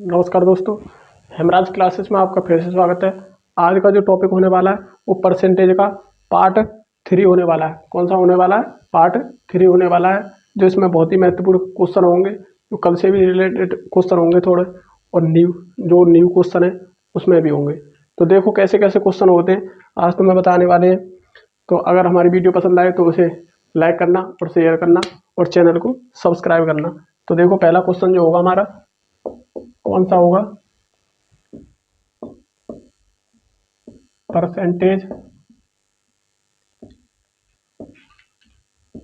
नमस्कार दोस्तों, हेमराज क्लासेस में आपका फिर से स्वागत है। आज का जो टॉपिक होने वाला है वो परसेंटेज का पार्ट 3 होने वाला है। कौन सा होने वाला है? पार्ट 3 होने वाला है, जो इसमें बहुत ही महत्वपूर्ण क्वेश्चन होंगे, जो कल से भी रिलेटेड क्वेश्चन होंगे थोड़े, और न्यू क्वेश्चन है उसमें भी होंगे। तो देखो कैसे कैसे क्वेश्चन होते हैं आज तुम्हें बताने वाले हैं। तो अगर हमारी वीडियो पसंद आए तो उसे लाइक करना और शेयर करना और चैनल को सब्सक्राइब करना। तो देखो पहला क्वेश्चन जो होगा हमारा कौन सा होगा? Percentage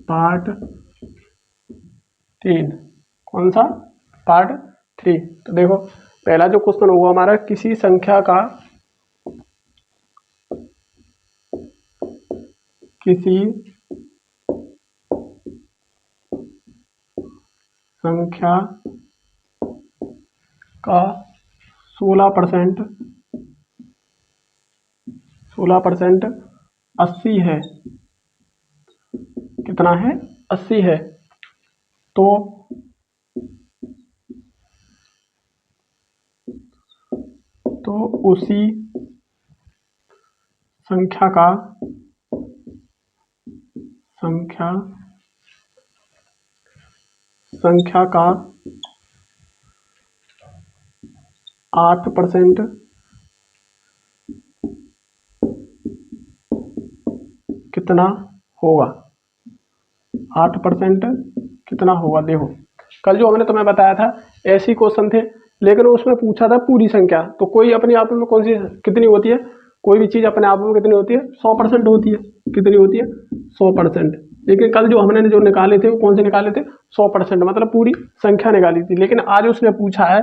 part 3। कौन सा? पार्ट 3। तो देखो पहला जो क्वेश्चन होगा हमारा, किसी संख्या का किसी संख्या का 16% 80 है। कितना है? 80 है। तो उसी संख्या का 8% कितना होगा? 8% कितना होगा? देखो कल जो हमने तुम्हें बताया था ऐसी क्वेश्चन थे, लेकिन उसमें पूछा था पूरी संख्या। तो कोई अपने आप में कौन सी कितनी होती है? कोई भी चीज अपने आप में कितनी होती है? 100% होती है। कितनी होती है? 100%। लेकिन कल जो हमने जो निकाले थे वो कौन से निकाले थे? 100%, मतलब पूरी संख्या निकाली थी। लेकिन आज उसने पूछा है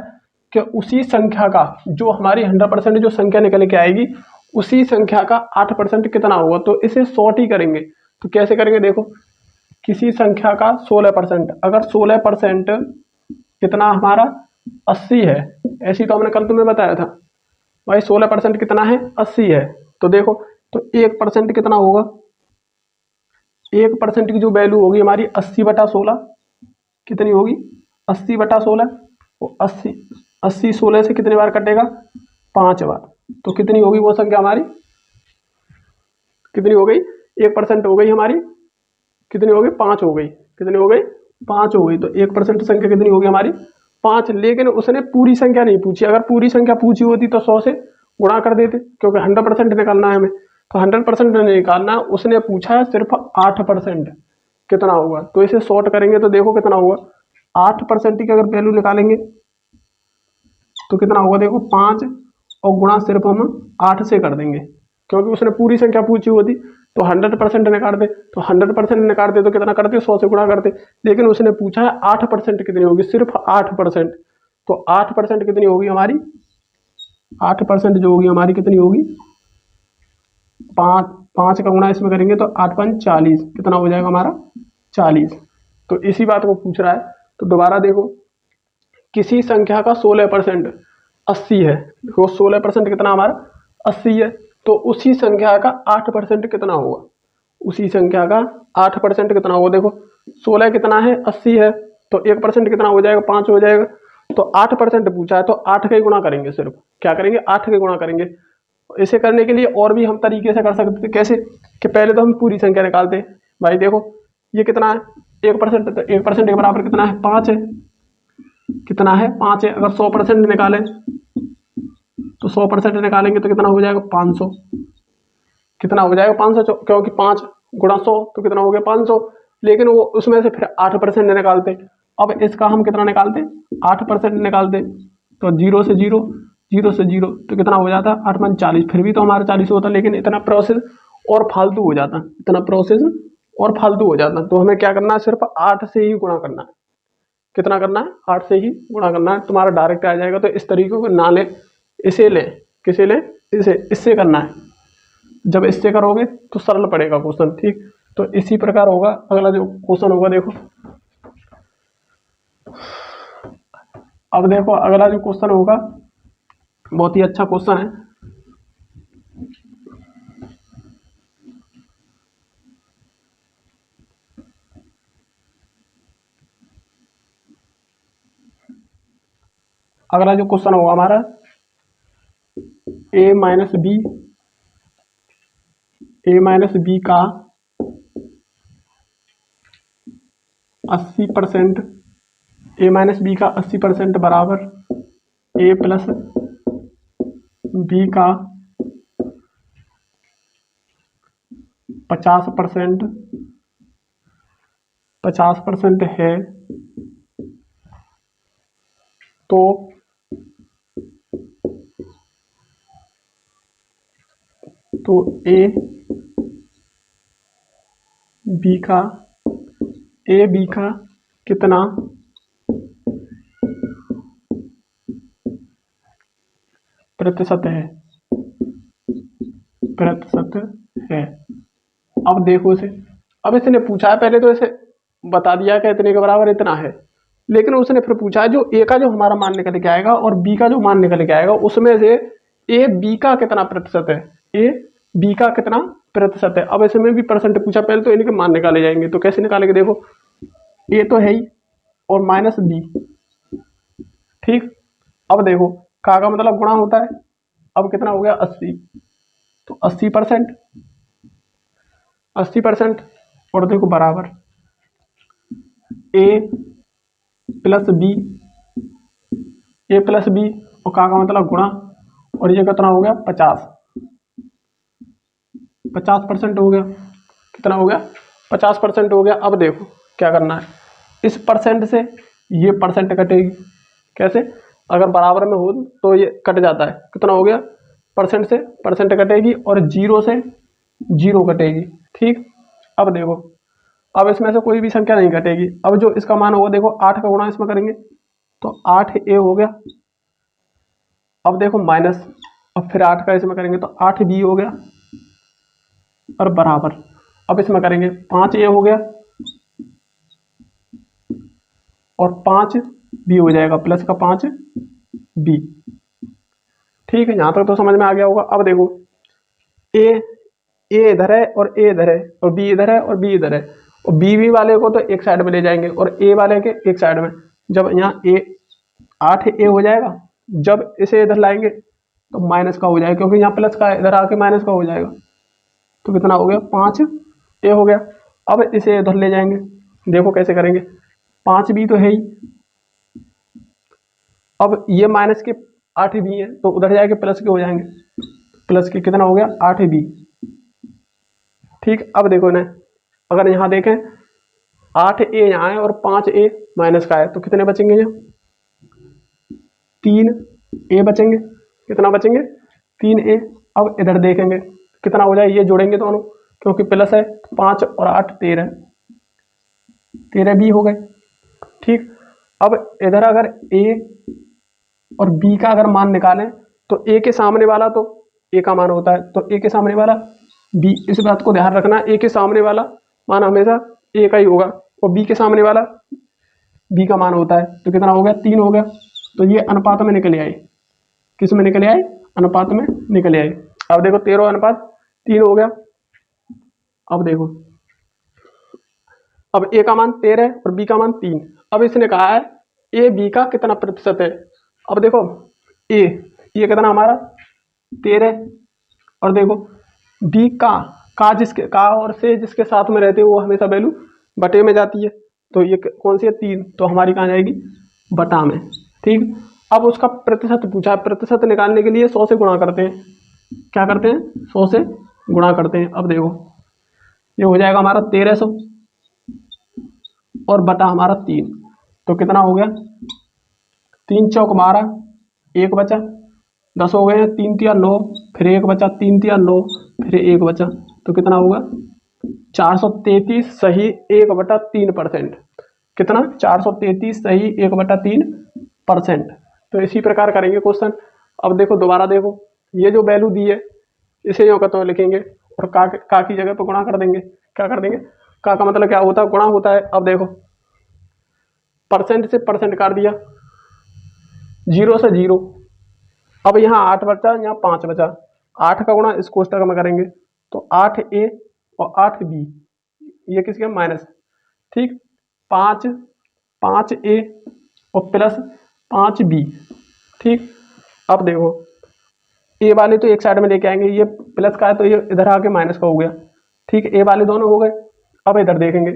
कि उसी संख्या का जो हमारी 100% जो संख्या निकल के आएगी, उसी संख्या का 8% कितना होगा। तो इसे सॉर्ट ही करेंगे। तो कैसे करेंगे? देखो किसी संख्या का 16%, अगर 16% कितना हमारा 80 है, ऐसी तो हमने कल तुम्हें बताया था भाई। 16% कितना है? 80 है। तो देखो तो 1% कितना होगा? 1% की जो वैल्यू होगी हमारी 80/16 कितनी होगी? 80/16। वो 80 16 से कितनी बार कटेगा? 5 बार। तो कितनी होगी वो संख्या हमारी? कितनी हो गई? 1% हो गई हमारी। कितनी हो गई? 5 हो गई। कितनी हो गई? 5 हो गई। तो 1% संख्या कितनी होगी हमारी? 5। लेकिन उसने पूरी संख्या नहीं पूछी। अगर पूरी संख्या पूछी होती तो 100 से गुणा कर देते, क्योंकि 100% निकालना है हमें। तो 100% नहीं निकालना, उसने पूछा है सिर्फ 8% कितना होगा। तो इसे शॉर्ट करेंगे तो देखो कितना होगा। 8% की अगर वैल्यू निकालेंगे तो कितना होगा? देखो 5 और गुणा सिर्फ हम 8 से कर देंगे, क्योंकि उसने पूरी संख्या पूछी होती तो 100% निकाल दे। तो 100% निकाल दे तो कितना करते? 100 से गुणा करते। लेकिन उसने पूछा है 8% कितनी होगी? सिर्फ 8%। तो 8% कितनी होगी हमारी? 8% जो होगी हमारी कितनी होगी? 5। 5 का गुणा इसमें करेंगे तो 8×5 = 40। कितना हो जाएगा हमारा? 40। तो इसी बात को पूछ रहा है। तो दोबारा देखो, किसी संख्या का 16% 80 है। वो 16% कितना हमारा? 80 है। तो उसी संख्या का 8% कितना होगा? उसी संख्या का 8% कितना होगा? देखो 16 कितना है? 80 है। तो 1% कितना हो जाएगा? 5 हो जाएगा। तो 8% पूछा है तो 8 का ही गुणा करेंगे। सिर्फ क्या करेंगे? 8 के गुणा करेंगे। इसे करने के लिए और भी हम तरीके से कर सकते थे। कैसे? कि पहले तो हम पूरी संख्या निकालते भाई। देखो ये कितना है? 1%। तो 1% के बराबर कितना है? 5 है। कितना है? 5 है। अगर 100% निकालें तो 100% निकालेंगे तो कितना हो जाएगा? 500। कितना हो जाएगा? 500, क्योंकि 5 गुणा 100 तो कितना हो गया? 500। लेकिन वो उसमें से फिर 8% निकालते। अब इसका हम कितना निकालते? 8% निकालते। तो 0 से 0, 0 से 0 तो कितना हो जाता? 8×5 = 40। फिर भी तो हमारा 40 होता, लेकिन इतना प्रोसेस और फालतू हो जाता। इतना प्रोसेस और फालतू हो जाता। तो हमें क्या करना है? सिर्फ 8 से ही गुणा करना है। कितना करना है? 8 से ही गुणा करना है। तुम्हारा डायरेक्ट आ जाएगा। तो इस तरीके को ना ले, इसे ले। किसे ले? इसे। इससे करना है। जब इससे करोगे तो सरल पड़ेगा क्वेश्चन। ठीक, तो इसी प्रकार होगा अगला जो क्वेश्चन होगा। देखो अब देखो अगला जो क्वेश्चन होगा बहुत ही अच्छा क्वेश्चन है। अगला जो क्वेश्चन होगा हमारा ए माइनस बी का 80%, ए माइनस बी का 80% बराबर ए प्लस बी का 50% है, तो ए बी का कितना प्रतिशत है। अब देखो इसे, अब इसने पूछा है, पहले तो इसे बता दिया कि इतने के बराबर इतना है, लेकिन उसने फिर पूछा है जो ए का जो हमारा मान निकल के आएगा और बी का जो मान निकल के आएगा उसमें से ए बी का कितना प्रतिशत है, ए बी का कितना प्रतिशत है। अब इसमें भी परसेंट पूछा, पहले तो इनके मान निकाले जाएंगे। तो कैसे निकालेंगे, देखो ए तो है ही और माइनस बी, ठीक। अब देखो का मतलब गुणा होता है, अब कितना हो गया 80, तो 80% और देखो बराबर ए प्लस बी और का मतलब गुणा, और ये कितना हो गया 50% हो गया। कितना हो गया 50% हो गया। अब देखो क्या करना है, इस परसेंट से ये परसेंट कटेगी। कैसे, अगर बराबर में हो तो ये कट जाता है, कितना हो गया परसेंट से परसेंट कटेगी और जीरो से जीरो कटेगी, ठीक। अब देखो, अब इसमें से कोई भी संख्या नहीं घटेगी। अब जो इसका मान होगा, देखो 8 का गुणा इसमें करेंगे तो 8a हो गया। अब देखो माइनस, अब फिर 8 का इसमें करेंगे तो 8b हो गया और बराबर, अब इसमें करेंगे 5a हो गया और 5b हो जाएगा, प्लस का 5b, ठीक है। यहां तक तो समझ में आ गया होगा। अब देखो ए इधर है और ए इधर है और बी इधर है और बी इधर है, और बी वाले को तो एक साइड में ले जाएंगे और ए वाले के एक साइड में। जब यहाँ ए 8a हो जाएगा, जब इसे इधर लाएंगे तो माइनस का हो जाएगा, क्योंकि यहाँ प्लस का है, इधर आके माइनस का हो जाएगा। तो कितना हो गया 5a हो गया। अब इसे इधर ले जाएंगे, देखो कैसे करेंगे, 5b तो है ही, अब ये माइनस के 8b है तो उधर जाके प्लस के हो जाएंगे, प्लस के कितना हो गया 8b, ठीक। अब देखो ना, अगर यहाँ देखें 8a यहाँ है और 5a माइनस का है, तो कितने बचेंगे, यहाँ 3a बचेंगे। कितना बचेंगे 3a। अब इधर देखेंगे कितना हो जाए, ये जोड़ेंगे दोनों क्योंकि प्लस है, 5 और 8 13b हो गए, ठीक। अब इधर अगर a और b का अगर मान निकालें तो a के सामने वाला तो a का मान होता है, तो a के सामने वाला b, इस बात को ध्यान रखना, a के सामने वाला मान हमेशा a का ही होगा और b के सामने वाला b का मान होता है। तो कितना हो गया 3 हो गया। तो ये अनुपात में निकले आए, किस में निकले आए, अनुपात में निकले आए। अब देखो 13:3 हो गया। अब देखो, अब a का मान 13 और b का मान 3। अब इसने कहा है a b का कितना प्रतिशत है। अब देखो ये कितना हमारा 13, और देखो b का जिसके का और से जिसके साथ में रहते हैं वो हमेशा वैल्यू बटे में जाती है, तो ये कौन सी है 3, तो हमारी कहाँ जाएगी बटा में, ठीक। अब उसका प्रतिशत पूछा है, प्रतिशत निकालने के लिए 100 से गुणा करते हैं। क्या करते हैं 100 से गुणा करते हैं। अब देखो ये हो जाएगा हमारा 1300 और बटा हमारा 3, तो कितना हो गया 3 चौक 12, 1 बचा, 10 हो गए हैं, 3 तिया 9, फिर 1 बचा, 3 तिया 9, फिर 1 बचा, तो कितना होगा 433 सही 1/3%। कितना 433 सही 1/3%। तो इसी प्रकार करेंगे क्वेश्चन। अब देखो दोबारा देखो, ये जो वैल्यू दी है इसे यूं कहते लिखेंगे और का की जगह पर गुणा कर देंगे। क्या कर देंगे, का मतलब क्या होता है, गुणा होता है। अब देखो परसेंट से परसेंट काट दिया, 0 से 0, अब यहाँ 8 बचा, यहाँ 5 बचा, 8 का गुणा इस कोष्टक में करेंगे तो 8a और 8b, ये किसके माइनस, ठीक। 5a और प्लस 5b, ठीक, अब देखो ए वाले तो एक साइड में लेके आएंगे, ये प्लस का है तो ये इधर आके माइनस का हो गया। ठीक, ए वाले दोनों हो गए। अब इधर देखेंगे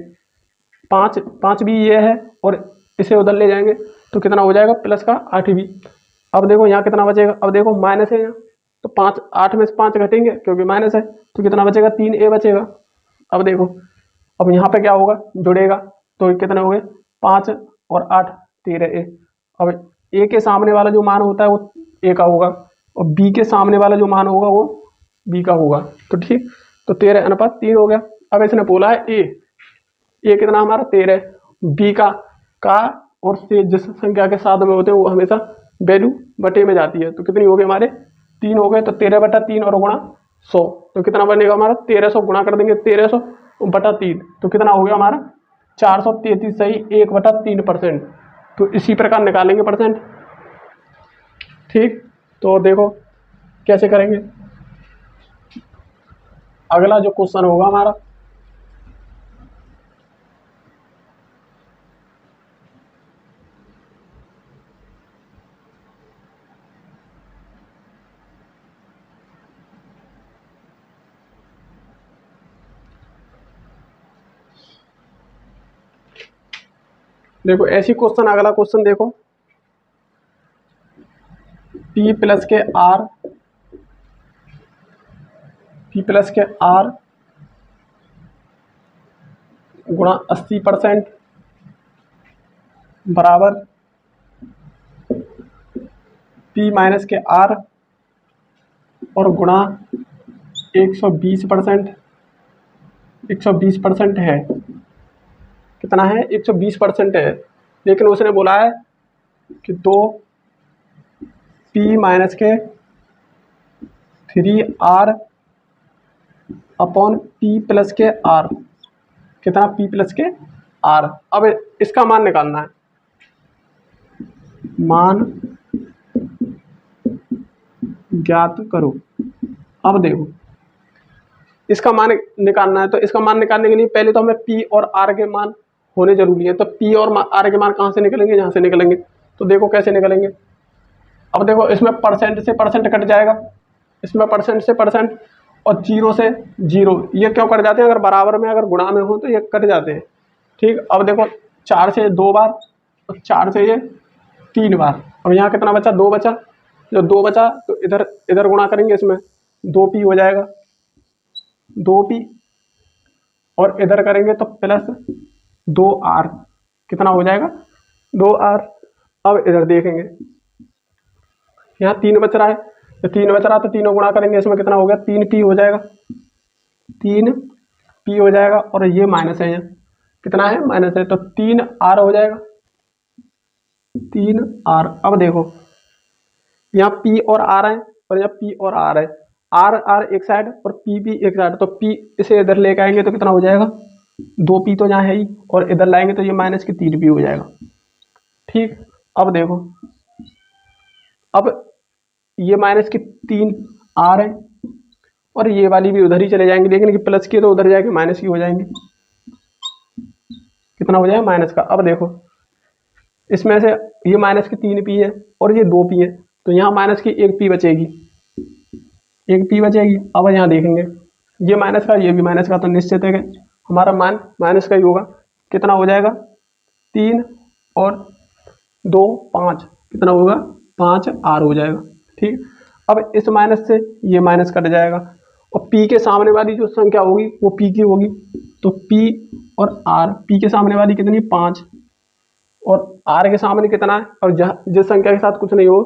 5 5 भी ये है और इसे उधर ले जाएंगे तो कितना हो जाएगा प्लस का 8 भी। अब देखो यहाँ कितना बचेगा, अब देखो माइनस है यहाँ तो 5 8 में से 5 घटेंगे क्योंकि माइनस है तो कितना बचेगा 3 ए बचेगा। अब देखो अब यहाँ पे क्या होगा, जुड़ेगा तो कितने हो गए 5 और 8 13 ए। अब ए के सामने वाला जो मान होता है वो ए का होगा और बी के सामने वाला जो मान होगा वो बी का होगा। तो ठीक, तो 13:3 हो गया। अब इसने बोला है ए कितना हमारा 13, बी का और से जिस संख्या के साथ में होते हैं वो हमेशा वैल्यू बटे में जाती है। तो कितनी हो गई हमारे 3 हो गए, तो 13/3 और गुणा 100 तो कितना बनेगा हमारा 1300 गुणा कर देंगे 1300/3 तो कितना हो गया हमारा 433 सही 1/3%। तो इसी प्रकार निकालेंगे परसेंट। ठीक, तो देखो कैसे करेंगे। अगला जो क्वेश्चन होगा हमारा, देखो ऐसी क्वेश्चन, अगला क्वेश्चन देखो p प्लस के r गुणा 80% बराबर p माइनस के r और गुणा 120% 120% है। कितना है 120% है, लेकिन उसने बोला है कि 2 p माइनस के 3r अपॉन p प्लस के r, कितना p प्लस के r। अब इसका मान निकालना है, मान ज्ञात करो। अब देखो इसका मान निकालना है तो इसका मान निकालने के लिए पहले तो हमें p और r के मान होने जरूरी है। तो p और r के मान कहाँ से निकलेंगे, यहाँ से निकलेंगे। तो देखो कैसे निकलेंगे। अब देखो इसमें परसेंट से परसेंट कट जाएगा, इसमें परसेंट से परसेंट और 0 से 0, ये क्यों कट जाते हैं, अगर बराबर में अगर गुणा में हो तो ये कट जाते हैं। ठीक, अब देखो 4 से 2 बार और 4 से ये 3 बार। अब यहाँ कितना बचा 2 बचा, जो 2 बचा तो इधर गुणा करेंगे, इसमें 2p हो जाएगा 2p और इधर करेंगे तो प्लस 2r, कितना हो जाएगा 2r। अब इधर देखेंगे यहाँ 3 बच रहा है, तो 3 बच रहा तो तीनों गुणा करेंगे, इसमें कितना हो गया 3p हो जाएगा 3p हो जाएगा और ये माइनस है, यहाँ कितना है माइनस है तो 3r हो जाएगा 3r। अब देखो यहाँ p और r है और यहाँ p और r है, r एक साइड और p एक साइड, तो p इसे इधर लेके आएंगे तो कितना हो जाएगा 2p तो यहाँ है ही और इधर लाएंगे तो ये माइनस के 3p हो जाएगा। ठीक, अब देखो अब ये माइनस के 3r है और ये वाली भी उधर ही चले जाएंगे, लेकिन कि प्लस की तो उधर जाके माइनस की हो जाएंगे, कितना हो जाएगा माइनस का। अब देखो इसमें से ये माइनस की 3p है और ये 2p है, तो यहाँ माइनस की 1p बचेगी, 1p बचेगी। अब यहाँ देखेंगे ये माइनस का ये भी माइनस का, तो निश्चित है कि हमारा मान माइनस का ही होगा। कितना हो जाएगा 3 और 2 5, कितना होगा 5r हो जाएगा। ठीक, अब इस माइनस से ये माइनस कट जाएगा और p के सामने वाली जो संख्या होगी वो p की होगी, तो p और r, p के सामने वाली कितनी 5 और r के सामने कितना है, और जिस संख्या के साथ कुछ नहीं हो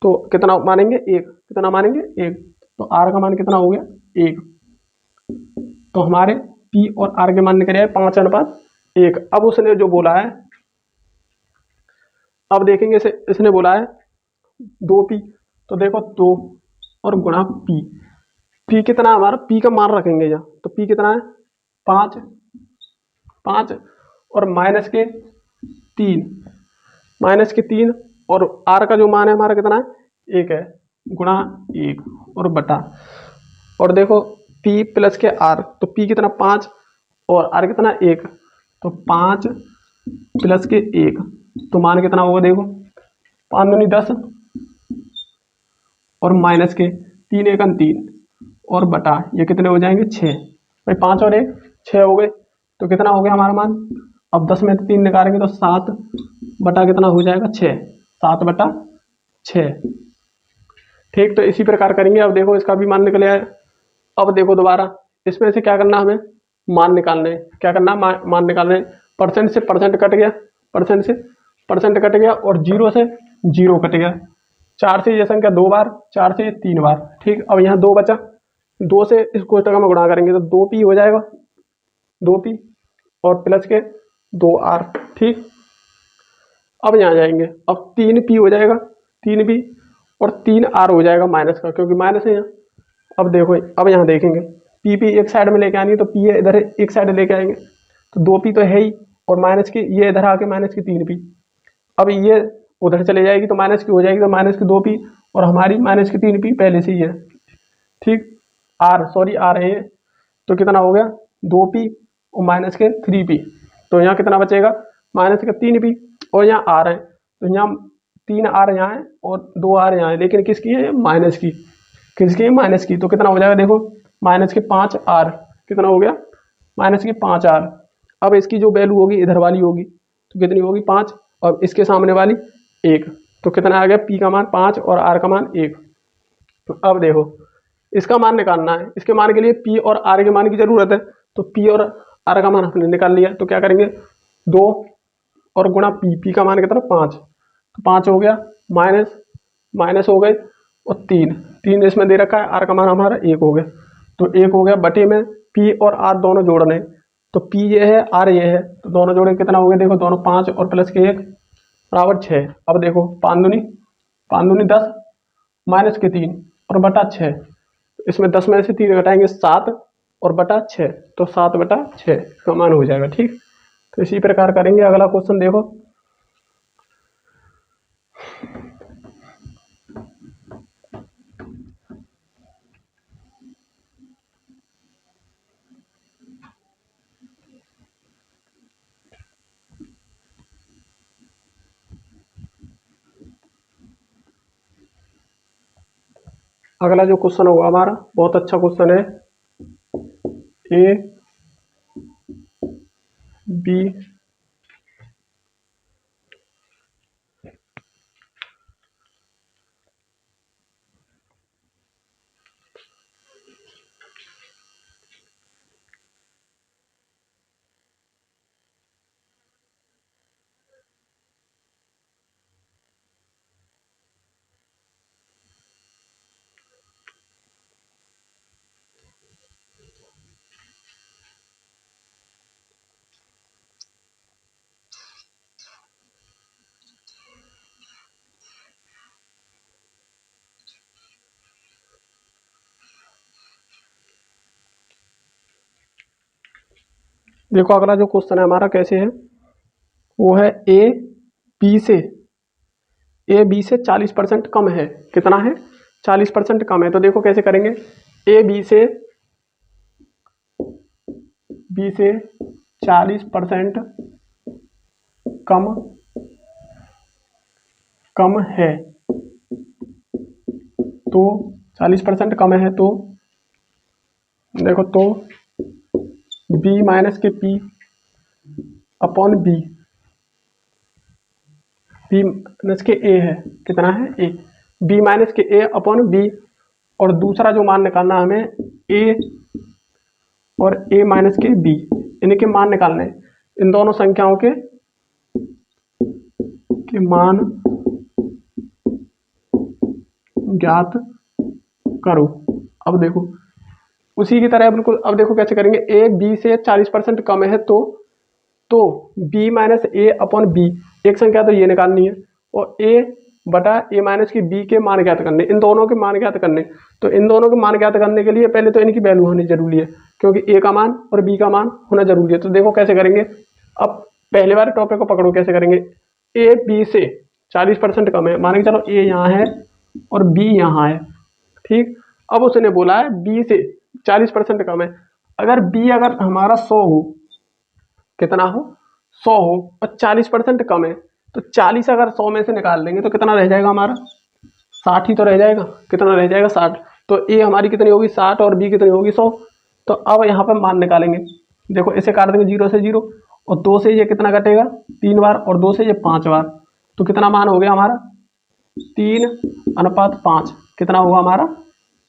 तो कितना मानेंगे 1, कितना मानेंगे 1, तो r का मान कितना हो गया 1। तो हमारे p और r के मान निकले हैं 5:1। अब उसने जो बोला है, अब देखेंगे इसने बोला है 2p, तो देखो 2 और गुणा p कितना हमारा p का मान रखेंगे यहाँ, तो p कितना है 5 और माइनस के 3 और r का जो मान है हमारा कितना है 1 है, गुणा 1 और बटा, और देखो p प्लस के r, तो p कितना 5 और r कितना 1, तो 5 प्लस के 1 तो मान कितना होगा, देखो 5 दूनी 10 और माइनस के 3 एकम 3 और बटा ये कितने हो जाएंगे 6। भाई 5 और 1 6 हो गए, तो कितना हो गया हमारा मान। अब 10 में 3 निकालेंगे तो 7 बटा कितना हो जाएगा 6, 7 बटा 6। ठीक, तो इसी प्रकार करेंगे। अब देखो इसका भी मान निकल आया। अब देखो दोबारा इसमें से क्या करना, हमें मान निकालने हैं। क्या करना, मान निकालने हैं। परसेंट से परसेंट कट गया, परसेंट से परसेंट कट गया और जीरो से जीरो कट गया। 4 से ये संख्या 2 बार, 4 से 3 बार। ठीक, अब यहाँ 2 बचा, 2 से इस कोष्टक में गुणा करेंगे तो 2p हो जाएगा, 2p और प्लस के 2r। ठीक, अब यहाँ जाएंगे, अब 3p हो जाएगा, 3p और 3r हो जाएगा माइनस का, क्योंकि माइनस है यहाँ। अब देखो, अब यहाँ देखेंगे p एक साइड में लेके आनी है तो p इधर एक साइड लेके आएंगे तो 2p तो है ही, और माइनस की ये इधर आके माइनस की 3p। अब ये उधर चले जाएगी तो माइनस की हो जाएगी, तो माइनस की 2p और हमारी माइनस की 3p पहले से ही है। ठीक, r है ये, तो कितना हो गया 2p और माइनस के 3p। तो यहाँ कितना बचेगा, माइनस का 3p और यहाँ r है, तो यहाँ 3r यहाँ है और 2r यहाँ है, लेकिन किसकी है, माइनस की। किसकी है, माइनस की। तो कितना हो जाएगा, देखो माइनस के 5r, कितना हो गया, माइनस के 5r। अब इसकी जो वैल्यू होगी इधर वाली होगी तो कितनी होगी 5, और इसके सामने वाली 1, तो कितना आ गया, p का मान 5 और r का मान 1। तो अब देखो इसका मान निकालना है, इसके मान के लिए p और r के मान की जरूरत है, तो p और r का मान हमने निकाल लिया। तो क्या करेंगे, 2 और गुणा p का मान कितना 5, तो 5 हो गया, माइनस माइनस हो गए और 3 इसमें दे रखा है, r का मान हमारा 1 हो गया। तो 1 हो गया बटे में p और r दोनों जोड़ने, तो p ये है r ये है, तो दोनों जोड़े कितना हो गया, देखो दोनों 5 और प्लस के 1 बराबर 6। अब देखो 5 दूनी 10 माइनस के 3 और बटा 6, इसमें 10 में से 3 घटाएंगे 7 और बटा 6, तो 7 बटा 6 का मान हो जाएगा। ठीक, तो इसी प्रकार करेंगे। अगला क्वेश्चन देखो, अगला जो क्वेश्चन होगा हमारा बहुत अच्छा क्वेश्चन है। ए बी देखो अगला जो क्वेश्चन है हमारा कैसे है, वो है ए बी से 40% कम है। कितना है, 40% कम है। तो देखो कैसे करेंगे, ए बी से 40% कम है, तो 40% कम है, तो देखो तो b माइनस के p upon b, b minus के a है, कितना है a, b माइनस के a अपॉन b, और दूसरा जो मान निकालना हमें a और a माइनस के b, इनके मान निकालने हैं। इन दोनों संख्याओं के मान ज्ञात करो। अब देखो उसी की तरह बिल्कुल, अब देखो कैसे करेंगे, ए बी से 40% कम है, तो b माइनस ए अपॉन बी, एक संख्या तो ये निकालनी है, और a बटा ए माइनस की b के मान ज्ञात करने, इन दोनों के मान ज्ञात करने। तो इन दोनों के मान ज्ञात करने के लिए पहले तो इनकी वैल्यू होनी जरूरी है, क्योंकि a का मान और b का मान होना जरूरी है। तो देखो कैसे करेंगे, अब पहले वाले टॉपिक को पकड़ो, कैसे करेंगे, ए बी से 40% कम है, मान के चलो a यहाँ है और b यहाँ है। ठीक, अब उसने बोला है b से 40% कम है, अगर b अगर हमारा 100 हो, कितना हो 100 हो, और 40% कम है, तो 40 अगर 100 में से निकाल देंगे तो कितना रह जाएगा हमारा, 60 ही तो रह जाएगा, कितना रह जाएगा 60। तो ए हमारी कितनी होगी 60 और बी कितनी होगी 100। तो अब यहाँ पर मान निकालेंगे, देखो इसे काट देंगे 0 से 0 और 2 से ये कितना कटेगा 3 बार और 2 से ये 5 बार। तो कितना मान हो गया हमारा 3:5। कितना होगा हमारा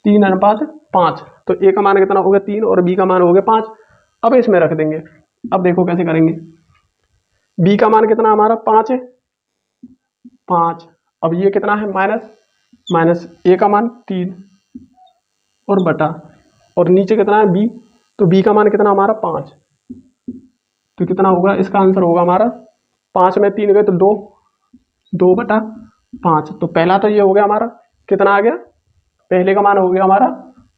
3:5। तो ए का मान कितना हो गया 3 और बी का मान हो गया 5। अब इसमें रख देंगे। अब देखो कैसे करेंगे, बी का मान कितना हमारा 5 है, 5। अब ये कितना है माइनस ए का मान 3 और बटा, और नीचे कितना है बी, तो बी का मान कितना हमारा 5। तो कितना होगा, इसका आंसर होगा हमारा 5 में 3 गए तो 2/5। तो पहला तो ये हो गया हमारा, कितना आ गया, पहले का मान हो गया हमारा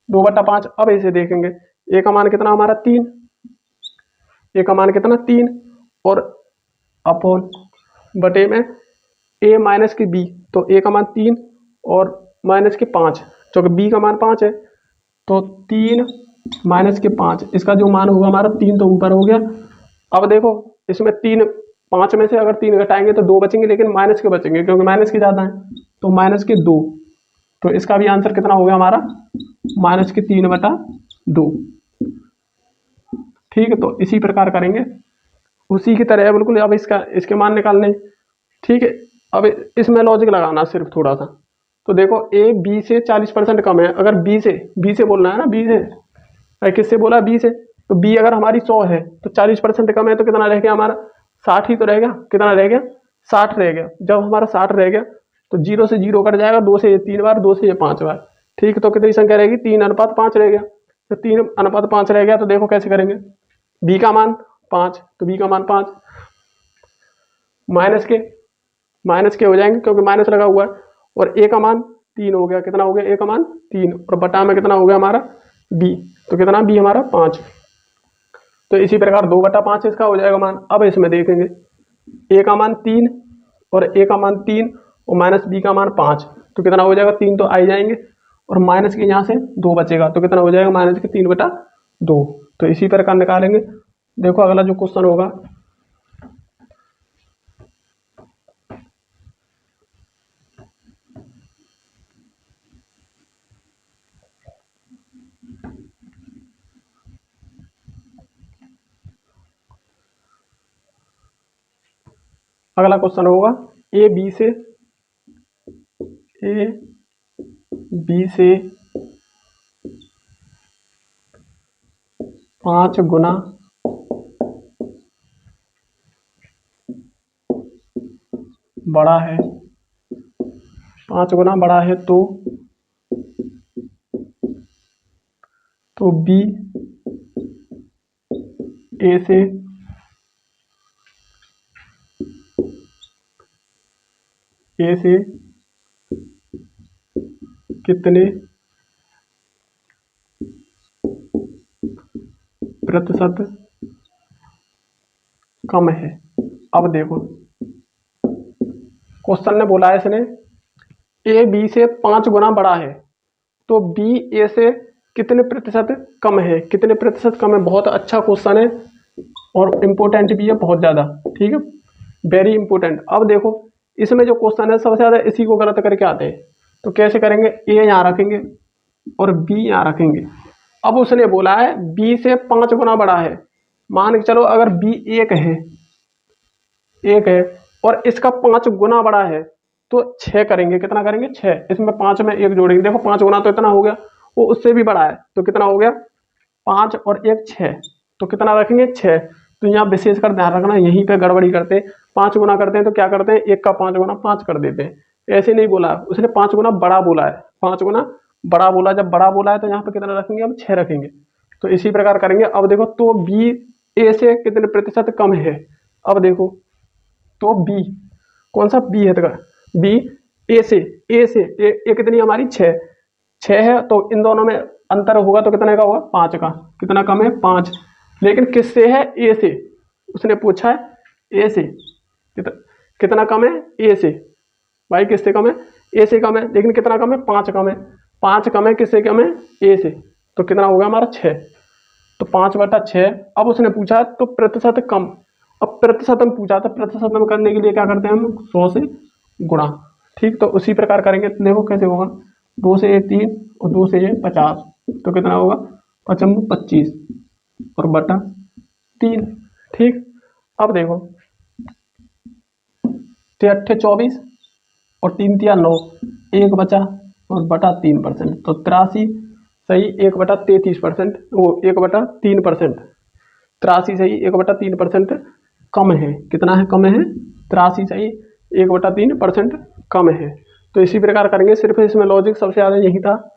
2/5। अब इसे देखेंगे, ए का मान कितना हमारा 3, ए का मान कितना 3 और अपॉन बटे में ए माइनस के बी, तो ए का मान 3 और माइनस के 5, क्योंकि बी का मान 5 है तो 3 माइनस के 5, इसका जो मान होगा हमारा 3 तो ऊपर हो गया। अब देखो इसमें 5 में से अगर 3 घटाएंगे तो 2 बचेंगे, लेकिन माइनस के बचेंगे क्योंकि माइनस के ज़्यादा है, तो माइनस के 2। तो इसका भी आंसर कितना हो गया हमारा माइनस के 3/2। ठीक है, तो इसी प्रकार करेंगे, उसी की तरह है बिल्कुल। अब इसके मान निकालने, ठीक है। अब इसमें लॉजिक लगाना सिर्फ थोड़ा सा। तो देखो ए बी से 40% कम है, अगर बी से बोलना है ना, बी से किससे बोला, बी से। तो बी अगर हमारी 100 है तो 40% कम है, तो कितना रह गया हमारा 60 ही तो रह गया। कितना रह गया 60 रह गया। जब हमारा 60 रह गया तो 0 से 0 कट जाएगा, 2 से ये 3 बार, 2 से ये 5 बार। ठीक, तो कितनी संख्या रहेगी 3:5 रह गया। तो 3:5 रह गया। तो देखो कैसे करेंगे, बी का मान 5, तो बी का मान 5 माइनस के हो जाएंगे क्योंकि माइनस लगा हुआ है, और ए का मान 3 हो गया। कितना हो गया, ए का मान 3 और बटा में कितना हो गया हमारा बी, तो कितना बी हमारा 5। तो इसी प्रकार 2/5 इसका हो जाएगा मान। अब इसमें देखेंगे ए का मान 3 और ए का मान 3 और माइनस बी का मान 5, तो कितना हो जाएगा 3 तो आ ही जाएंगे और माइनस के यहाँ से 2 बचेगा, तो कितना हो जाएगा माइनस के 3/2। तो इसी प्रकार निकालेंगे। देखो अगला जो क्वेश्चन होगा, अगला क्वेश्चन होगा ए बी से 5 गुना बड़ा है, 5 गुना बड़ा है, तो बी ए से कितने प्रतिशत कम है। अब देखो क्वेश्चन ने बोला है, इसने ए बी से 5 गुना बड़ा है, तो बी ए से कितने प्रतिशत कम है। कितने प्रतिशत कम है, बहुत अच्छा क्वेश्चन है और इम्पोर्टेंट भी है बहुत ज़्यादा। ठीक है, वेरी इंपॉर्टेंट। अब देखो इसमें जो क्वेश्चन है सबसे ज़्यादा इसी को गलत करके आते हैं। तो कैसे करेंगे, ए यहाँ रखेंगे और बी यहाँ रखेंगे। अब उसने बोला है बी से 5 गुना बड़ा है, मान के चलो अगर बी 1 है और इसका 5 गुना बड़ा है तो 6 करेंगे। कितना करेंगे 6, इसमें 5 में 1 जोड़ेंगे। देखो 5 गुना तो इतना हो गया, वो उससे भी बड़ा है, तो कितना हो गया 5 और 1 6, तो कितना रखेंगे 6। तो यहाँ विशेष कर ध्यान रखना, यहीं पे गड़बड़ी करते हैं। 5 गुना करते हैं तो क्या करते हैं, 1 का 5 गुना 5 कर देते हैं। ऐसे नहीं बोला उसने, 5 गुना बड़ा बोला है, 5 गुना बड़ा बोला। जब बड़ा बोला है तो यहाँ पे कितना रखेंगे, हम 6 रखेंगे। तो इसी प्रकार करेंगे। अब देखो तो बी ए से कितने प्रतिशत कम है। अब देखो तो बी, कौन सा बी है, तो बी ए से ए कितनी हमारी 6 है, तो इन दोनों में अंतर होगा तो कितने का होगा 5 का। कितना कम है 5, लेकिन किससे है, ए से। उसने पूछा है ए से कितना कम है, ए से। भाई किससे कम है, ए से कम है, लेकिन कितना कम है 5 कम है। 5 कम है, किससे कम है, ए से। तो कितना होगा हमारा 6, तो 5/6। अब उसने पूछा तो प्रतिशत कम। अब प्रतिशत में पूछा, तो प्रतिशत में करने के लिए क्या करते हैं हम 100 से गुणा। ठीक, तो उसी प्रकार करेंगे तो देखो कैसे होगा, 2 से ये 3 और 2 से ये 50, तो कितना होगा 55 25 और बटा 3। ठीक, अब देखो 8 24 और 3 तिया 9, 1 बचा और बटा 3%, तो 83 सही 1/33%, वो 1/3%, 83 सही 1/3% कम है। कितना है, कम है 83 सही 1/3% कम है। तो इसी प्रकार करेंगे, सिर्फ इसमें लॉजिक सबसे ज़्यादा यही था।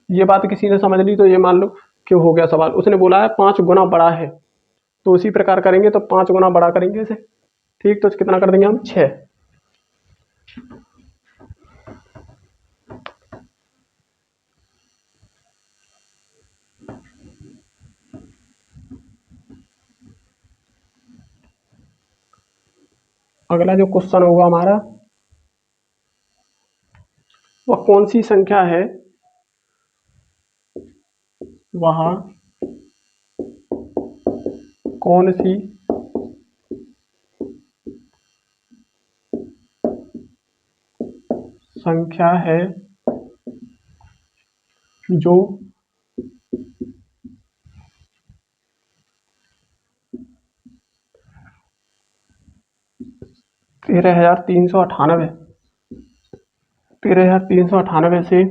ये बात किसी ने समझ ली तो ये मान लो कि हो गया सवाल। उसने बोला है 5 गुना बड़ा है, तो उसी प्रकार करेंगे तो 5 गुना बड़ा करेंगे इसे। ठीक, तो कितना कर देंगे हम 6। अगला जो क्वेश्चन होगा हमारा, वह कौन सी संख्या है, वह कौन सी संख्या है जो 13,398 से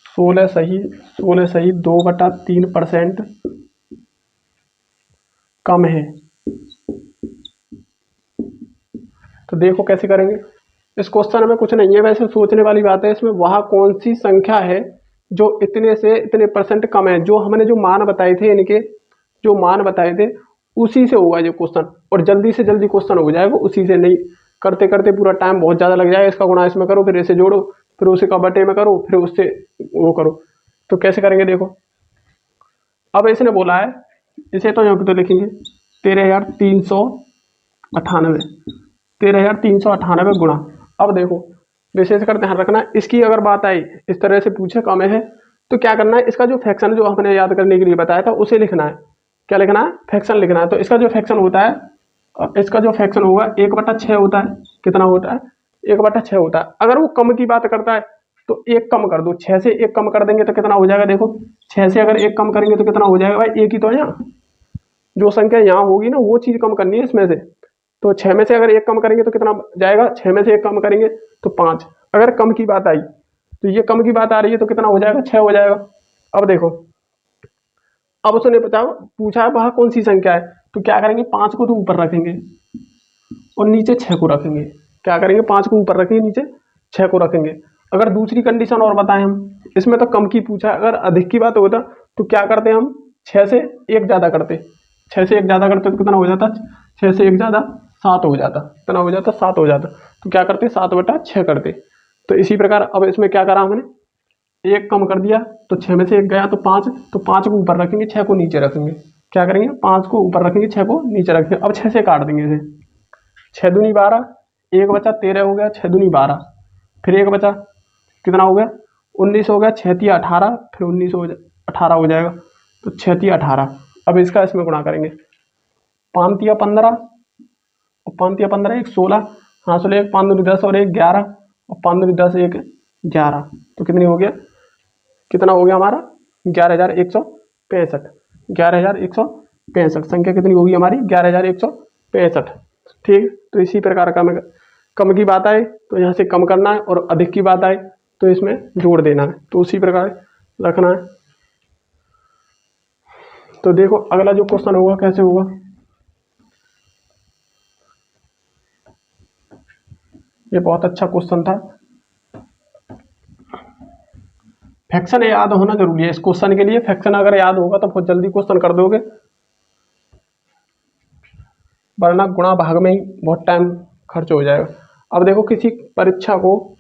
16 सही 2/3% कम है। तो देखो कैसे करेंगे। इस क्वेश्चन में कुछ नहीं है, वैसे सोचने वाली बात है इसमें। वह कौन सी संख्या है जो इतने से इतने परसेंट कम है, जो हमने जो मान बताए थे, इनके जो मान बताए थे उसी से होगा ये क्वेश्चन, और जल्दी से जल्दी क्वेश्चन हो जाएगा उसी से। नहीं करते करते पूरा टाइम बहुत ज़्यादा लग जाएगा। इसका गुणा इसमें करो, फिर इसे जोड़ो, फिर उसे का बटे में करो, फिर उससे वो करो। तो कैसे करेंगे देखो। अब इसने बोला है, इसे तो यहाँ पे तो लिखेंगे 13,398, 13,398 गुणा। अब देखो विशेष कर ध्यान रखना, इसकी अगर बात आई इस तरह से पूछे कम है तो क्या करना है, इसका जो फ्रैक्शन जो हमने याद करने के लिए बताया था उसे लिखना है। क्या लिखना है, फ्रैक्शन लिखना है। तो इसका जो फ्रैक्शन होता है, इसका जो फ्रैक्शन होगा 1/6 होता है। कितना होता है, 1/6 होता है। अगर वो कम की बात करता है तो एक कम कर दो, 6 से एक कम कर देंगे तो कितना हो जाएगा। देखो 6 से अगर एक कम करेंगे तो कितना हो जाएगा भाई, एक ही तो है यहाँ, जो संख्या यहाँ होगी ना वो चीज कम करनी है इसमें से। तो 6 में से अगर एक कम करेंगे तो कितना जाएगा, 6 में से एक कम करेंगे तो 5। अगर कम की बात आई तो ये कम की बात आ रही है तो कितना हो जाएगा, 6 हो जाएगा। अब देखो, अब उसने पूछा है वह कौन सी संख्या है, तो क्या करेंगे 5 को तो ऊपर रखेंगे और नीचे 6 को रखेंगे। क्या करेंगे, 5 को ऊपर रखेंगे, नीचे 6 को रखेंगे। अगर दूसरी कंडीशन और बताएं हम, इसमें तो कम की पूछा, अगर अधिक की बात होता तो क्या करते हम, 6 से एक ज़्यादा करते। 6 से एक ज़्यादा करते तो कितना हो जाता, 6 से एक ज़्यादा 7 हो जाता। कितना हो जाता, 7 हो जाता। तो क्या करते, 7/6 करते। तो इसी प्रकार अब इसमें क्या करा हमने, एक कम कर दिया तो 6 में से एक गया तो 5, तो 5 को ऊपर रखेंगे, 6 को नीचे रखेंगे। क्या करेंगे, 5 को ऊपर रखेंगे, 6 को नीचे रखेंगे। अब 6 से काट देंगे इसे, 6 दूनी 12, एक बचा 13 हो गया, 6 दूनी 12, फिर एक बचा कितना हो गया 19 हो गया, 6 तिया 18, फिर 19 हो 18 हो जाएगा। तो 6 तिया 18। अब इसका इसमें गुणा करेंगे, 5 तिया 15 और 5 तिया 15 एक 16, हाँ 16 एक 5 दूनी 10 और एक 11 और 5 दूनी 10 एक 11। तो कितनी हो गया, कितना हो गया हमारा 11,165। 11,165 संख्या कितनी होगी हमारी, 11,165। ठीक, तो इसी प्रकार का कम की बात आए तो यहाँ से कम करना है और अधिक की बात आए तो इसमें जोड़ देना है। तो उसी प्रकार रखना है। तो देखो अगला जो क्वेश्चन होगा कैसे होगा। ये बहुत अच्छा क्वेश्चन था। फ्रैक्शन याद होना जरूरी है इस क्वेश्चन के लिए। फ्रैक्शन अगर याद होगा तो बहुत जल्दी क्वेश्चन कर दोगे, वरना गुणा भाग में ही बहुत टाइम खर्च हो जाएगा। अब देखो किसी परीक्षा को,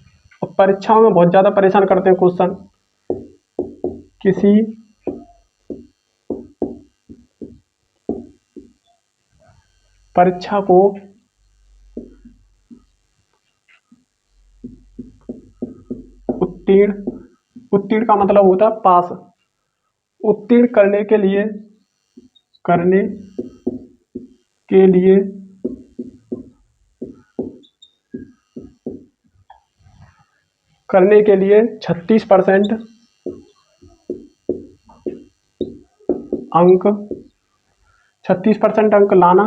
परीक्षाओं में बहुत ज़्यादा परेशान करते हैं क्वेश्चन। किसी परीक्षा को उत्तीर्ण, उत्तीर्ण का मतलब होता है पास, उत्तीर्ण करने के लिए करने के लिए 36% अंक 36% अंक लाना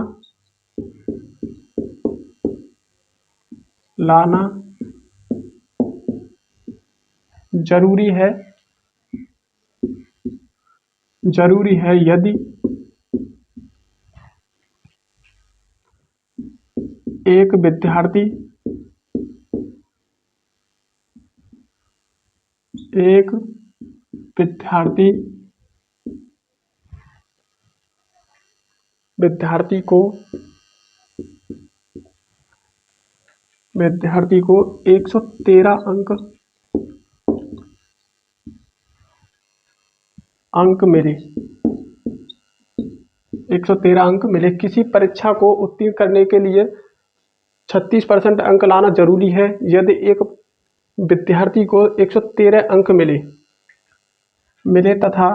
जरूरी है यदि एक विद्यार्थी विद्यार्थी को 113 अंक मिले 113 अंक मिले। किसी परीक्षा को उत्तीर्ण करने के लिए 36% अंक लाना जरूरी है यदि एक विद्यार्थी को 113 अंक मिले तथा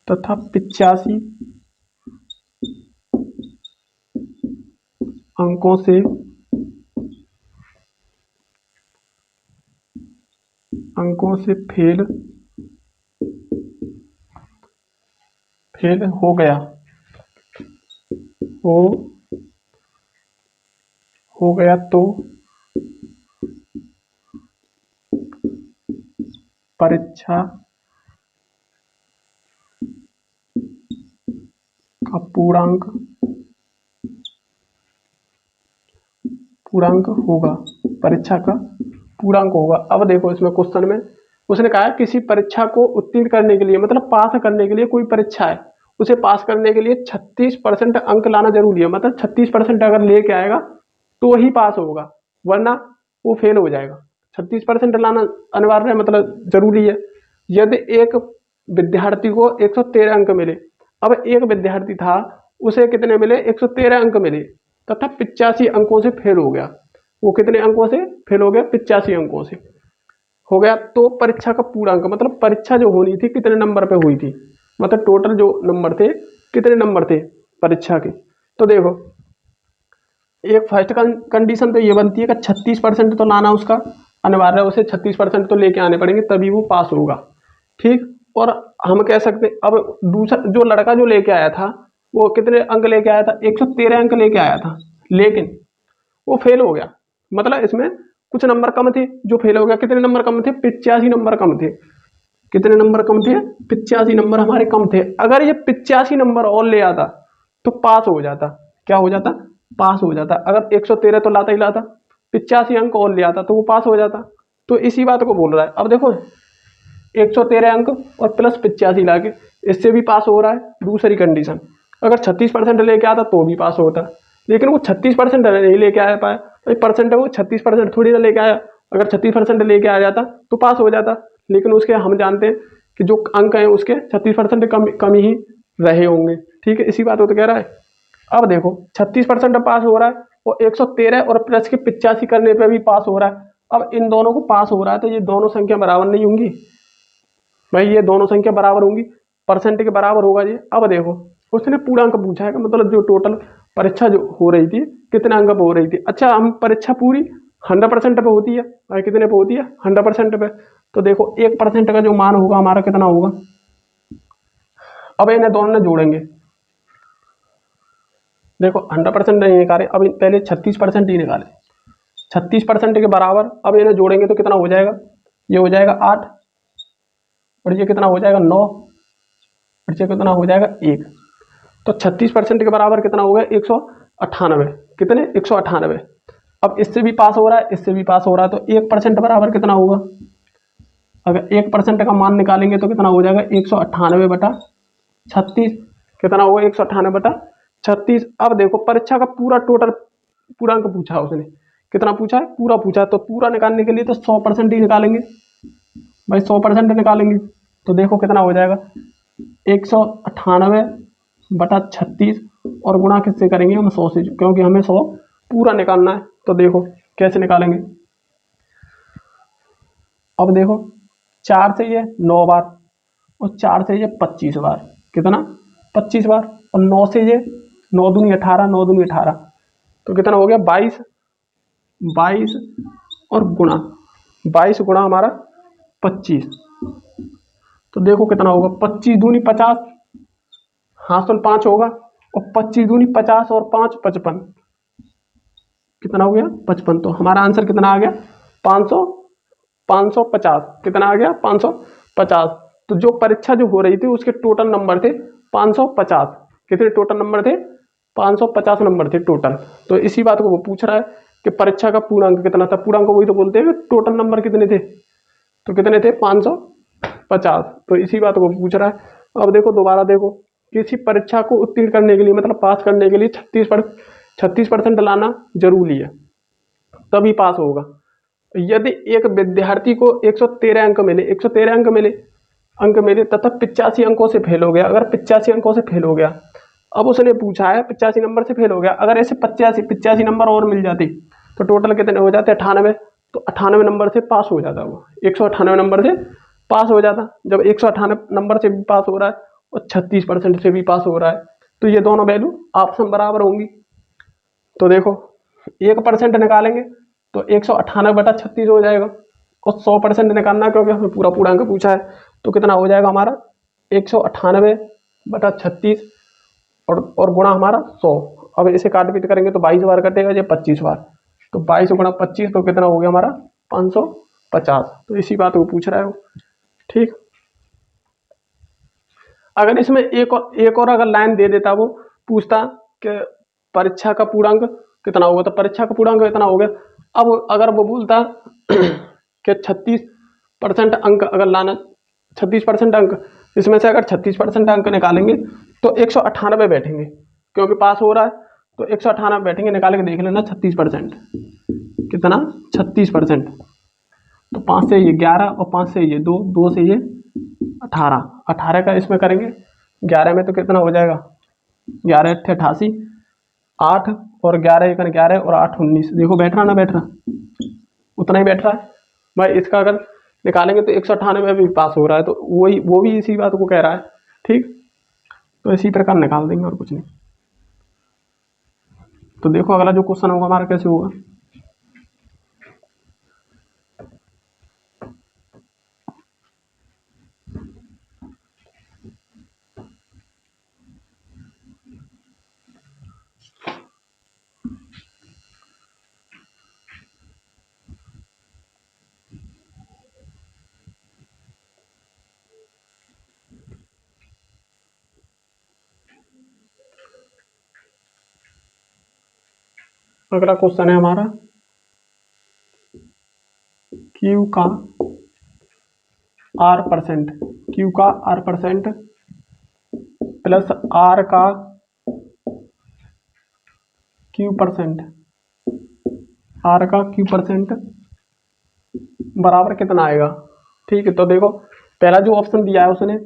तथा 85 अंकों से फेल हो गया तो परीक्षा का पूर्णांक होगा। परीक्षा का पूर्णांक होगा। अब देखो इसमें क्वेश्चन में उसने कहा किसी परीक्षा को उत्तीर्ण करने के लिए मतलब पास करने के लिए कोई परीक्षा है उसे पास करने के लिए 36% अंक लाना जरूरी है। मतलब 36% अगर लेके आएगा तो ही पास होगा वरना वो फेल हो जाएगा। 36% लाना अनिवार्य है मतलब जरूरी है। यदि एक विद्यार्थी को 113 अंक मिले, अब एक विद्यार्थी था उसे कितने मिले 113 अंक मिले तथा 85 अंकों से फेल हो गया। वो कितने अंकों से फेल हो गया 85 अंकों से हो गया तो परीक्षा का पूर्णांक मतलब परीक्षा जो होनी थी कितने नंबर पे हुई थी मतलब टोटल जो नंबर थे कितने नंबर थे परीक्षा के। तो देखो एक फर्स्ट कंडीशन तो ये बनती है कि 36% तो लाना उसका अनिवार्य है। उसे 36% तो लेके आने पड़ेंगे तभी वो पास होगा। ठीक। और हम कह सकते अब दूसरा जो लड़का जो लेके आया था वो कितने अंक लेके आया था 113 अंक लेके आया था लेकिन वो फेल हो गया। मतलब इसमें कुछ नंबर कम थे जो फेल हो गया। कितने नंबर कम थे 85 नंबर कम थे। कितने नंबर कम थे 85 नंबर हमारे कम थे। अगर ये 85 नंबर और ले आता तो पास हो जाता। क्या हो जाता पास हो जाता। अगर 113 तो लाता ही लाता 85 अंक और ले आता तो वो पास हो जाता। तो इसी बात को बोल रहा है। अब देखो 113 अंक और प्लस 85 लाके इससे भी पास हो रहा है। दूसरी कंडीशन अगर 36% लेके आता तो भी पास होता लेकिन वो 36% नहीं लेके आ पाया तो परसेंट है वो 36% थोड़ी ना लेके आया। अगर 36% लेके आ जाता तो पास हो जाता लेकिन उसके हम जानते हैं कि जो अंक हैं उसके 36% कम ही रहे होंगे। ठीक है इसी बात को तो कह रहा है। अब देखो 36% पास हो रहा है और 113 और प्लस के 85 करने पे भी पास हो रहा है। अब इन दोनों को पास हो रहा है तो ये दोनों संख्या बराबर नहीं होंगी भाई। ये दोनों संख्या बराबर होंगी परसेंट के बराबर होगा ये। अब देखो उसने पूर्णांक पूछा है मतलब जो टोटल परीक्षा जो हो रही थी कितने अंक पे हो रही थी। अच्छा हम परीक्षा पूरी 100% पे होती है और कितने पे होती है 100% पे। तो देखो 1% का जो मान होगा हमारा कितना होगा। अब इन्हें दोनों जोड़ेंगे। देखो 100% नहीं निकाले अब पहले 36% ही निकाले। 36% के बराबर अब इन्हें जोड़ेंगे तो कितना हो जाएगा। ये हो जाएगा 8 और ये कितना हो जाएगा 9 और ये कितना हो जाएगा 1। तो 36% के बराबर कितना हो गया 198। कितने 198। अब इससे भी पास हो रहा है इससे भी पास हो रहा है तो 1% बराबर कितना होगा। अगर 1% का मान निकालेंगे तो कितना हो जाएगा 198/36। कितना होगा 198/36। अब देखो परीक्षा का पूरा टोटल पूर्णांक पूछा उसने। कितना पूछा है पूरा पूछा तो पूरा निकालने के लिए तो 100% ही निकालेंगे भाई। 100% निकालेंगे तो देखो कितना हो जाएगा 198/36 और गुणा किससे करेंगे हम 100 से क्योंकि हमें 100 पूरा निकालना है। तो देखो कैसे निकालेंगे। अब देखो 4 से ये 9 बार और 4 से ये 25 बार। कितना 25 बार और 9 से ये 9 दूनी 18 9 दूनी 18 तो कितना हो गया 22, 22 और गुणा 22 गुणा हमारा 25, तो देखो कितना होगा 25 दूनी 50, हाँ सुन 5 होगा, और 25 दूनी 50 और 5 55, कितना हो गया 55। तो हमारा आंसर कितना आ गया 550, कितना आ गया 550। तो जो परीक्षा जो हो रही थी उसके टोटल नंबर थे 550, कितने टोटल नंबर थे 550 नंबर थे टोटल। तो इसी बात को वो पूछ रहा है कि परीक्षा का पूर्णांक कितना था, पूर्णांक वही तो बोलते हैं टोटल नंबर कितने थे, तो कितने थे 550, तो इसी बात को पूछ रहा है। अब देखो दोबारा देखो, किसी परीक्षा को उत्तीर्ण करने के लिए मतलब पास करने के लिए 36% लाना जरूरी है, तभी पास होगा। यदि एक विद्यार्थी को 113 अंक मिले, 113 अंक मिले तथा 85 अंकों से फेल हो गया, अगर 85 अंकों से फेल हो गया, अब उसने पूछा है 85 नंबर से फेल हो गया, अगर ऐसे 85 नंबर और मिल जाती तो टोटल कितने हो जाते 98, तो 98 नंबर से पास हो जाता वो, 198 नंबर से पास हो जाता। जब 198 नंबर से भी पास हो रहा है और 36% से भी पास हो रहा है, तो ये दोनों वैल्यू आपस में बराबर होंगी। तो देखो 1% निकालेंगे तो 198/36 हो जाएगा, और 100% निकालना क्योंकि हमें पूरा पूर्णांक पूछा है, तो कितना हो जाएगा हमारा 198/36 और गुणा हमारा 100। अब इसे काट पीट करेंगे तो 22 बार कटेगा, ये 25 बार, तो 22 गुणा 25 तो कितना हो गया हमारा 550। तो इसी बात को पूछ रहा है वो, ठीक। अगर इसमें एक और अगर लाइन दे देता, वो पूछता कि परीक्षा का पूर्णांक कितना होगा, तो परीक्षा का पूर्णांक कितना हो गया। अब अगर वो बोलता कि 36% अंक अगर लाना, 36% अंक, इसमें से अगर 36% अंक निकालेंगे तो 198 बैठेंगे, क्योंकि पास हो रहा है तो 198 बैठेंगे, निकाल के देख लेना 36% कितना 36%, तो 5 से ये 11 और 5 से ये 2, 2 से ये 18, 18 का इसमें करेंगे 11 में तो कितना हो जाएगा 11 × 88, 8 और 11 × 11 और 8 19, देखो बैठ रहा ना बैठ रहा, उतना ही बैठ रहा है भाई। इसका अगर निकालेंगे तो 198 में भी पास हो रहा है, तो वो भी इसी बात को कह रहा है, ठीक। तो इसी प्रकार निकाल देंगे और कुछ नहीं। तो देखो अगला जो क्वेश्चन होगा हमारा कैसे होगा। अगला क्वेश्चन है हमारा Q का R% प्लस R का Q% बराबर कितना आएगा, ठीक है। तो देखो पहला जो ऑप्शन दिया है उसने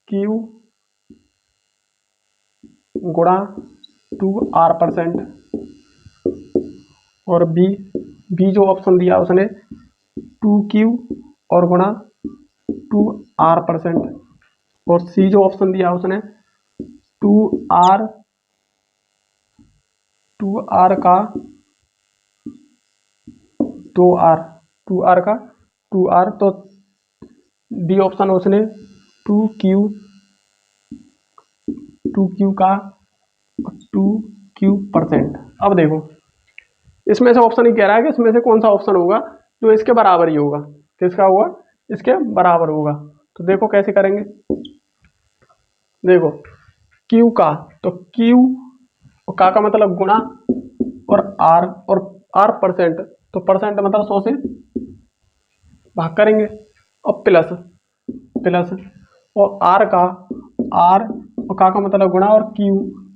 Q गुणा 2R%, और बी जो ऑप्शन दिया उसने 2Q और गुणा 2R%, और सी जो ऑप्शन दिया उसने 2R का 2R का 2R, तो डी ऑप्शन उसने 2Q का 2Q%। अब देखो इसमें से ऑप्शन ही कह रहा है कि इसमें से कौन सा ऑप्शन होगा जो इसके बराबर ही होगा, किसका होगा इसके बराबर होगा। तो देखो कैसे करेंगे, देखो Q का, तो Q का मतलब गुणा और R तो परसेंट मतलब 100 से भाग करेंगे, और प्लस और R और का मतलब गुणा और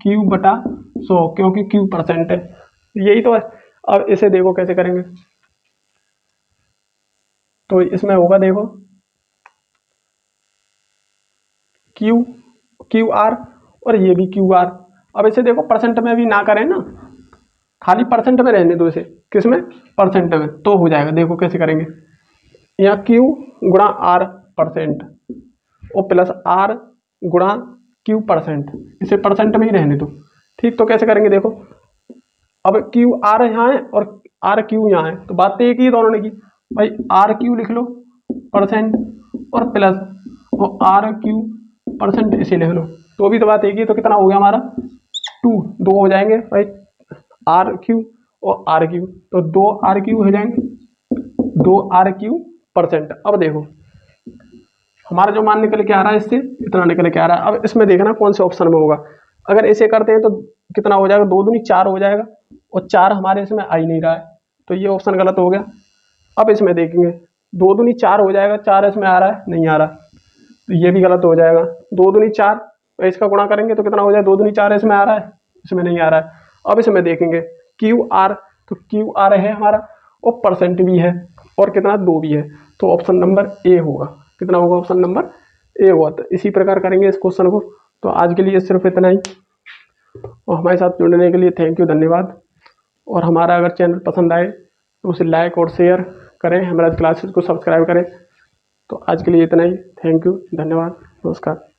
Q बटा 100, क्योंकि Q % है, यही तो है। अब इसे देखो कैसे करेंगे, तो इसमें होगा देखो QR और ये भी QR। अब इसे देखो परसेंट में भी ना करें ना, खाली परसेंट में रहने दो इसे, किसमें परसेंट में, तो हो जाएगा। देखो कैसे करेंगे, यहाँ Q गुणा R% और प्लस R गुणा Q%, इसे परसेंट में ही रहने दो, ठीक, तो कैसे करेंगे देखो, अब क्यू आर यहाँ है और आर क्यू यहाँ है, तो बात तो एक ही है दोनों ने की भाई, आर क्यू लिख लो परसेंट और प्लस और आर क्यू परसेंट इसे लिख लो, तो भी तो बात एक ही, तो कितना हो गया हमारा 2, 2 हो जाएंगे भाई आर क्यू और आर क्यू, तो 2 आर क्यू हो जाएंगे, 2 आर क्यू परसेंट। अब देखो हमारा जो मान निकल के आ रहा है इससे इतना निकल के आ रहा है। अब इसमें देखना कौन से ऑप्शन में होगा, अगर ऐसे करते हैं तो कितना हो जाएगा, 2 दूनी 4 हो जाएगा और 4 हमारे इसमें आ ही नहीं रहा है, तो ये ऑप्शन गलत हो गया। अब इसमें देखेंगे 2 दूनी 4 हो जाएगा, 4 इसमें आ रहा है, नहीं आ रहा, तो ये भी गलत हो जाएगा। 2 दूनी 4, तो इसका गुणा करेंगे तो कितना हो जाए, 2 दूनी 4 इसमें आ रहा है, इसमें नहीं आ रहा है। अब इसमें देखेंगे क्यू आर, तो क्यू आर है हमारा और परसेंट भी है और कितना 2 भी है, तो ऑप्शन नंबर ए होगा। कितना होगा, ऑप्शन नंबर ए होगा। तो इसी प्रकार करेंगे इस क्वेश्चन को। तो आज के लिए सिर्फ इतना ही, और हमारे साथ जुड़ने के लिए थैंक यू, धन्यवाद। और हमारा अगर चैनल पसंद आए तो उसे लाइक और शेयर करें, हमारे क्लासेस को सब्सक्राइब करें। तो आज के लिए इतना ही, थैंक यू, धन्यवाद, नमस्कार।